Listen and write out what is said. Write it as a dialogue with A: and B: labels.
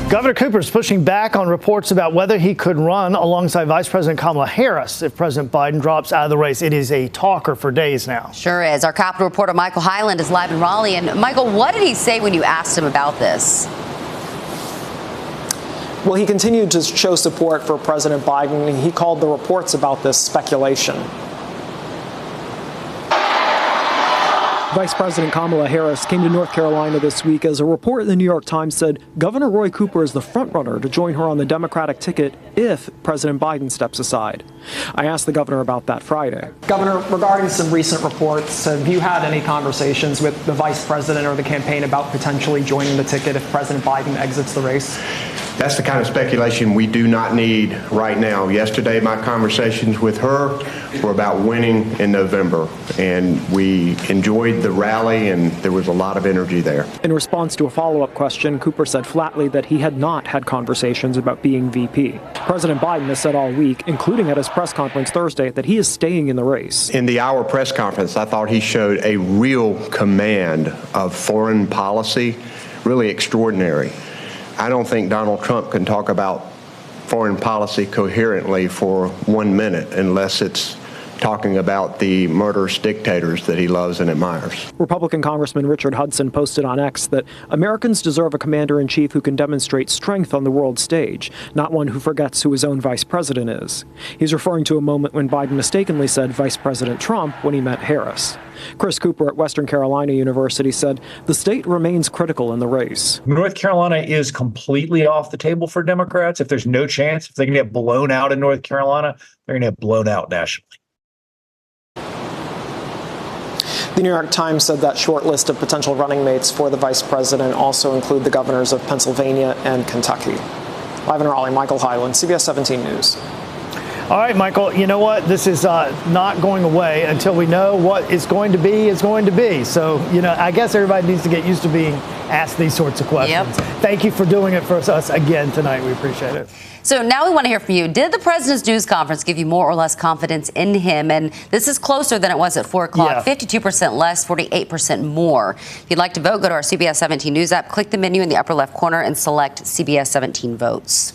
A: Governor Cooper is pushing back on reports about whether he could run alongside Vice President Kamala Harris if President Biden drops out of the race. It is a talker for days now.
B: Sure is. Our Capitol reporter Michael Hyland is live in Raleigh. And Michael, what did he say when you asked him about this?
C: Well, he continued to show support for President Biden. He called the reports about this speculation. Vice President Kamala Harris came to North Carolina this week as a report in the New York Times said Governor Roy Cooper is the frontrunner to join her on the Democratic ticket if President Biden steps aside. I asked the governor about that Friday. Governor, regarding some recent reports, have you had any conversations with the vice president or the campaign about potentially joining the ticket if President Biden exits the race?
D: That's the kind of speculation we do not need right now. Yesterday, my conversations with her were about winning in November, and we enjoyed the rally, and there was a lot of energy there.
C: In response to a follow-up question, Cooper said flatly that he had not had conversations about being VP. President Biden has said all week, including at his press conference Thursday, that he is staying in the race.
D: In the hour press conference, I thought he showed a real command of foreign policy, really extraordinary. I don't think Donald Trump can talk about foreign policy coherently for 1 minute unless it's talking about the murderous dictators that he loves and admires.
C: Republican Congressman Richard Hudson posted on X that Americans deserve a commander-in-chief who can demonstrate strength on the world stage, not one who forgets who his own vice president is. He's referring to a moment when Biden mistakenly said Vice President Trump when he meant Harris. Chris Cooper at Western Carolina University said the state remains critical in the race.
E: North Carolina is completely off the table for Democrats. If there's no chance, if they can get blown out in North Carolina, they're going to get blown out nationally.
C: The New York Times said that short list of potential running mates for the vice president also include the governors of Pennsylvania and Kentucky. Live in Raleigh, Michael Hyland, CBS 17 News.
A: All right, Michael, you know what? This is not going away until we know what is going to be is going to be. So, I guess everybody needs to get used to being asked these sorts of questions.
B: Yep.
A: Thank you for doing it for us again tonight. We appreciate it.
B: So now we want to hear from you. Did the president's news conference give you more or less confidence in him? And this is closer than it was at 4 o'clock. Yeah. 52% less, 48% more. If you'd like to vote, go to our CBS 17 News app, click the menu in the upper left corner and select CBS 17 Votes.